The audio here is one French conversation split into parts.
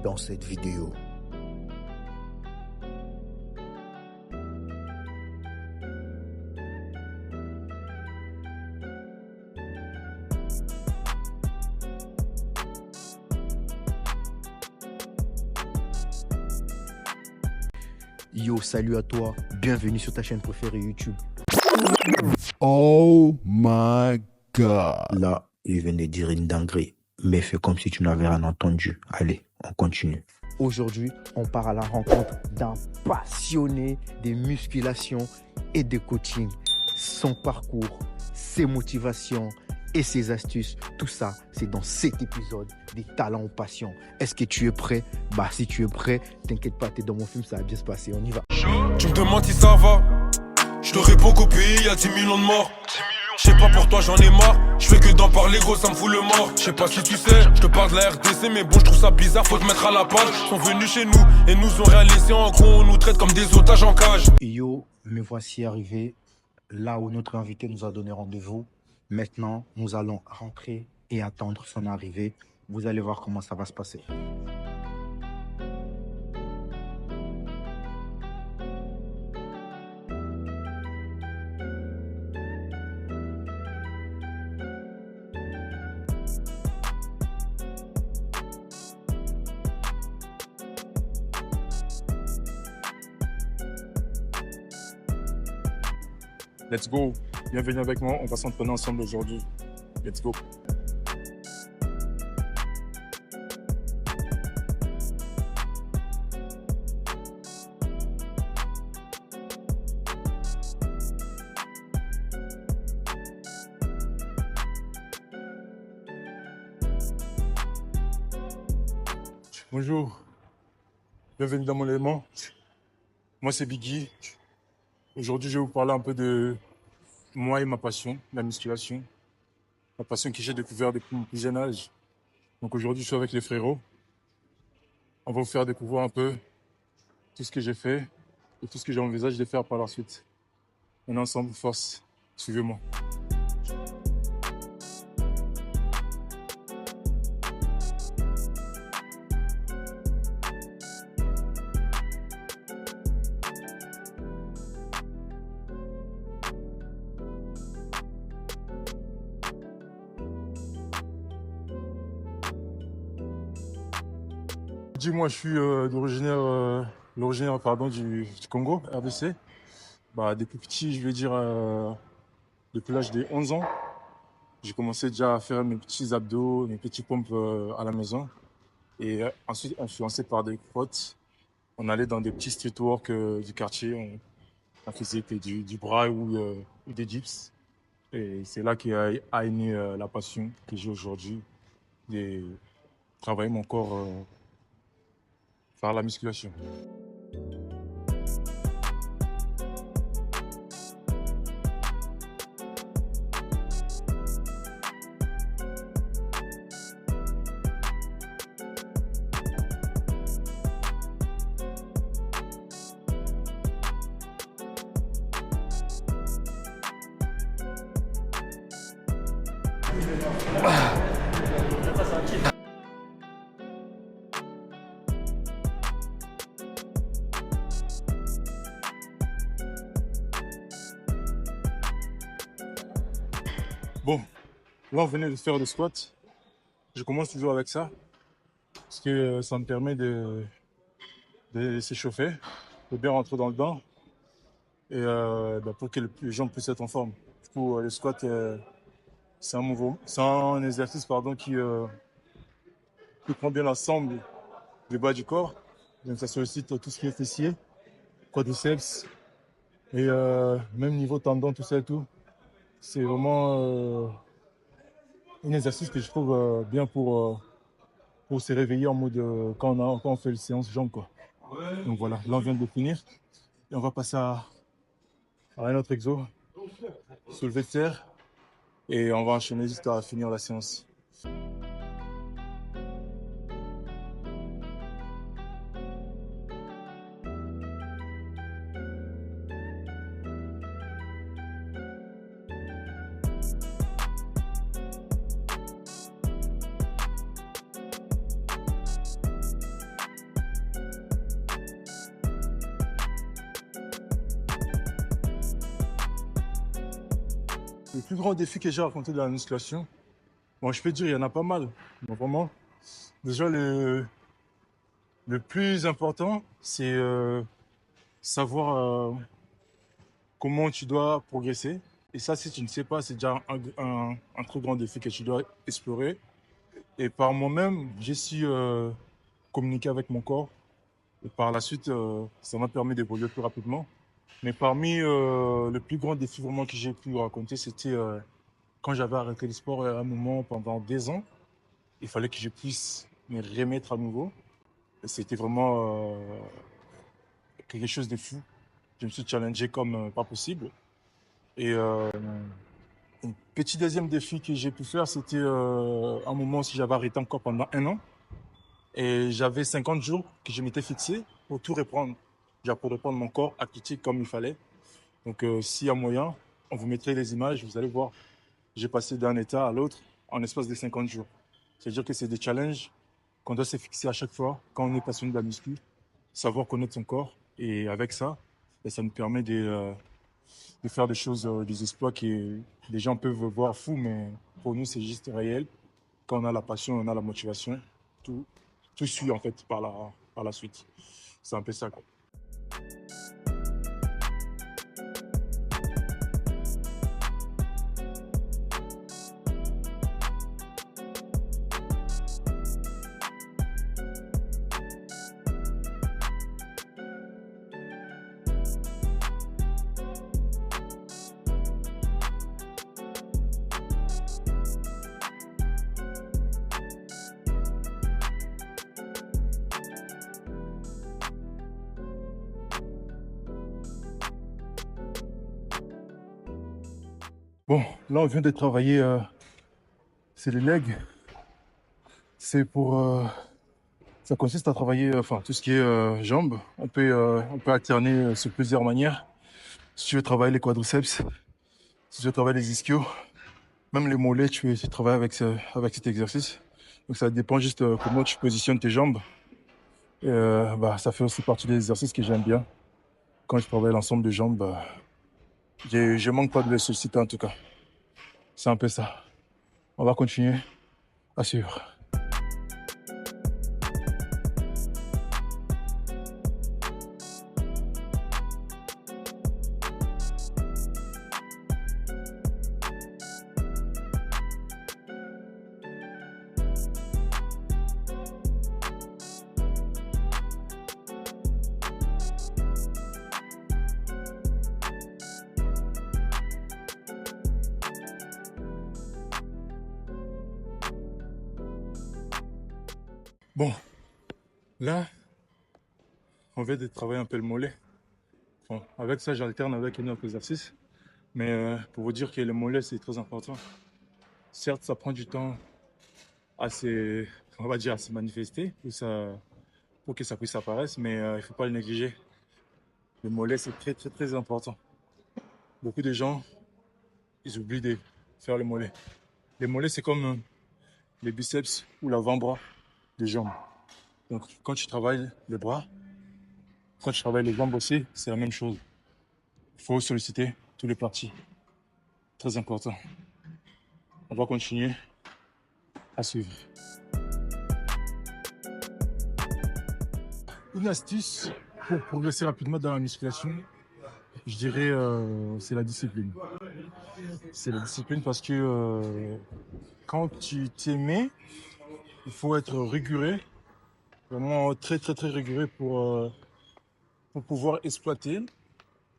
dans cette vidéo. Yo, salut à toi, bienvenue sur ta chaîne préférée YouTube. Oh my God. Là, il venait de dire une dinguerie, mais fais comme si tu n'avais rien entendu. Allez, on continue. Aujourd'hui, on part à la rencontre d'un passionné des musculations et de coaching. Son parcours, ses motivations et ses astuces, tout ça, c'est dans cet épisode des talents aux passions. Est-ce que tu es prêt? Bah, si tu es prêt, t'inquiète pas, t'es dans mon film, ça va bien se passer, on y va. Tu me demandes si ça va, je te réponds qu'au pays y'a 10 millions de morts. Je sais pas pour toi, j'en ai marre. Je fais que d'en parler, gros, ça me fout le mort. Je sais pas si tu sais, je te parle de la RDC, mais bon, je trouve ça bizarre, faut te mettre à la page. Ils sont venus chez nous et nous ont rien laissé. En gros, on nous traite comme des otages en cage. Yo, me voici arrivé là où notre invité nous a donné rendez-vous. Maintenant, nous allons rentrer et attendre son arrivée. Vous allez voir comment ça va se passer. Let's go. Bienvenue avec moi. On va s'entraîner ensemble aujourd'hui. Let's go. Bonjour. Bienvenue dans mon élément. Moi, c'est Biggie. Aujourd'hui, je vais vous parler un peu de moi et ma passion, la musculation. La passion que j'ai découverte depuis mon plus jeune âge. Donc aujourd'hui, je suis avec les frérots. On va vous faire découvrir un peu tout ce que j'ai fait et tout ce que j'envisage de faire par la suite. On est ensemble, force. Suivez-moi. Moi, je suis originaire du Congo, RDC. Depuis petit, je vais dire, depuis l'âge de 11 ans, j'ai commencé déjà à faire mes petits abdos, mes petits pompes à la maison. Et ensuite, influencé par des potes, on allait dans des petits street work du quartier. On faisait du bras ou des dips. Et c'est là qu'est née la passion que j'ai aujourd'hui de travailler mon corps par la musculation. Bon, là on venait de faire le squat. Je commence toujours avec ça parce que ça me permet de s'échauffer, de bien rentrer dans le bain et pour que les jambes puissent être en forme. Du coup, le squat, c'est un exercice qui prend bien l'ensemble du bas du corps. Donc ça sollicite tout ce qui est fessier, quadriceps et même niveau tendon, tout ça et tout. C'est vraiment un exercice que je trouve bien pour se réveiller en mode quand on fait une séance jambes, quoi. Donc voilà, là on vient de finir et on va passer à un autre exo, soulevé de terre, et on va enchaîner jusqu'à finir la séance. Le plus grand défi que j'ai rencontré dans la musculation, bon, je peux dire, il y en a pas mal. Bon, vraiment, déjà, le plus important, c'est savoir comment tu dois progresser. Et ça, si tu ne sais pas, c'est déjà un très grand défi que tu dois explorer. Et par moi-même, j'ai su communiquer avec mon corps. Et par la suite, ça m'a permis d'évoluer plus rapidement. Mais parmi le plus grand défi vraiment que j'ai pu raconter, c'était quand j'avais arrêté le sport à un moment pendant 2 ans. Il fallait que je puisse me remettre à nouveau. Et c'était vraiment quelque chose de fou. Je me suis challengé comme pas possible. Et un petit deuxième défi que j'ai pu faire, c'était un moment où j'avais arrêté encore pendant 1 an. Et j'avais 50 jours que je m'étais fixé pour tout reprendre. Genre pour reprendre mon corps athlétique comme il fallait. Donc s'il y a moyen, on vous mettrait les images, vous allez voir. J'ai passé d'un état à l'autre en l'espace de 50 jours. C'est-à-dire que c'est des challenges qu'on doit se fixer à chaque fois quand on est passionné de la muscu. Savoir connaître son corps. Et avec ça, ça nous permet de faire des choses, des exploits que les gens peuvent voir fous, mais pour nous, c'est juste réel. Quand on a la passion, on a la motivation, tout suit en fait par la suite. C'est un peu ça, quoi. Bon, là, on vient de travailler, c'est les legs. C'est pour, ça consiste à travailler, enfin, tout ce qui est jambes. On peut alterner sur plusieurs manières. Si tu veux travailler les quadriceps, si tu veux travailler les ischios, même les mollets, tu travailles avec cet exercice. Donc ça dépend juste comment tu positionnes tes jambes. Et, ça fait aussi partie des exercices que j'aime bien. Quand je travaille l'ensemble des jambes, je manque pas de les solliciter en tout cas. C'est un peu ça. On va continuer à suivre. Bon, là, on vient de travailler un peu le mollet. Enfin, avec ça, j'alterne avec un autre exercice. Mais pour vous dire que le mollet, c'est très important. Certes, ça prend du temps à se, on va dire, à se manifester pour que ça puisse apparaître, mais il ne faut pas le négliger. Le mollet, c'est très, très, très important. Beaucoup de gens, ils oublient de faire le mollet. Le mollet, c'est comme les biceps ou l'avant-bras des jambes. Donc, quand tu travailles les bras, quand tu travailles les jambes aussi, c'est la même chose. Il faut solliciter tous les parties. Très important. On va continuer à suivre. Une astuce pour progresser rapidement dans la musculation, je dirais, c'est la discipline. C'est la discipline parce que quand tu t'y mets, il faut être rigoureux, vraiment très très très rigoureux pour pouvoir exploiter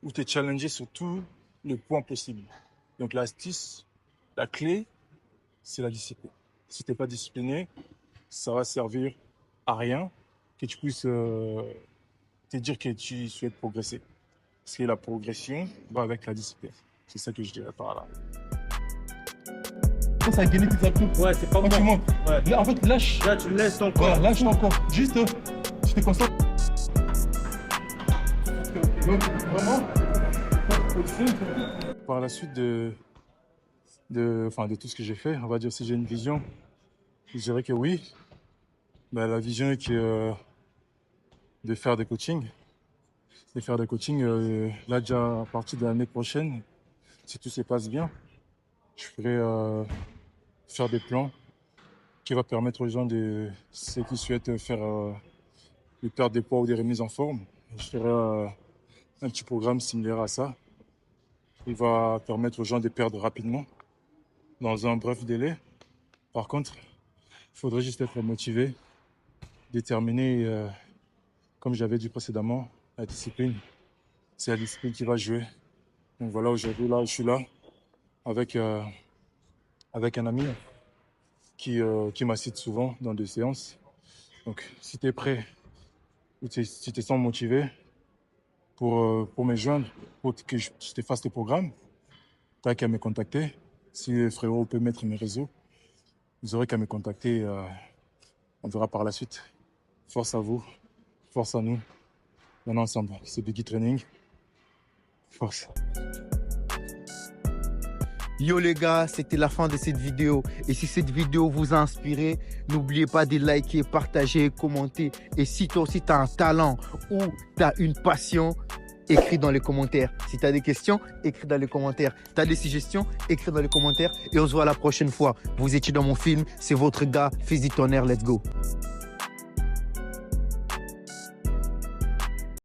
ou te challenger sur tous les points possibles. Donc l'astuce, la clé, c'est la discipline. Si tu n'es pas discipliné, ça va servir à rien que tu puisses te dire que tu souhaites progresser. Parce que la progression va avec la discipline. C'est ça que je dirais par là. Ça guérit tes abdos. Ouais, c'est pas Quand tu bon. montes. Ouais. Là, en fait, lâche. Là, tu laisses ton corps. Voilà, lâche ton corps. Juste, tu te concentres. Donc, vraiment, Par la suite de tout ce que j'ai fait, on va dire si j'ai une vision, je dirais que oui. La vision est que, de faire des coachings. Là, déjà à partir de l'année prochaine, si tout se passe bien, Je ferai faire des plans qui va permettre aux gens ceux qui souhaitent faire des pertes de poids ou des remises en forme. Je ferai un petit programme similaire à ça. Il va permettre aux gens de perdre rapidement, dans un bref délai. Par contre, il faudrait juste être motivé, déterminé, comme j'avais dit précédemment, la discipline. C'est la discipline qui va jouer. Donc voilà, aujourd'hui, là, je suis là avec un ami qui m'assiste souvent dans des séances. Donc, si tu es prêt, ou si tu te sens motivé pour me joindre, pour que je te fasse le programme, tu n'as qu'à me contacter. Si le frérot peut mettre mes réseaux, vous aurez qu'à me contacter. On verra par la suite. Force à vous, force à nous. On est ensemble. C'est Biggie Training. Force. Yo les gars, c'était la fin de cette vidéo. Et si cette vidéo vous a inspiré, n'oubliez pas de liker, partager, commenter. Et si toi aussi tu as un talent ou tu as une passion, écris dans les commentaires. Si tu as des questions, écris dans les commentaires. Tu as des suggestions, écris dans les commentaires. Et on se voit la prochaine fois. Vous étiez dans mon film, c'est votre gars, Fils du Tonnerre, let's go.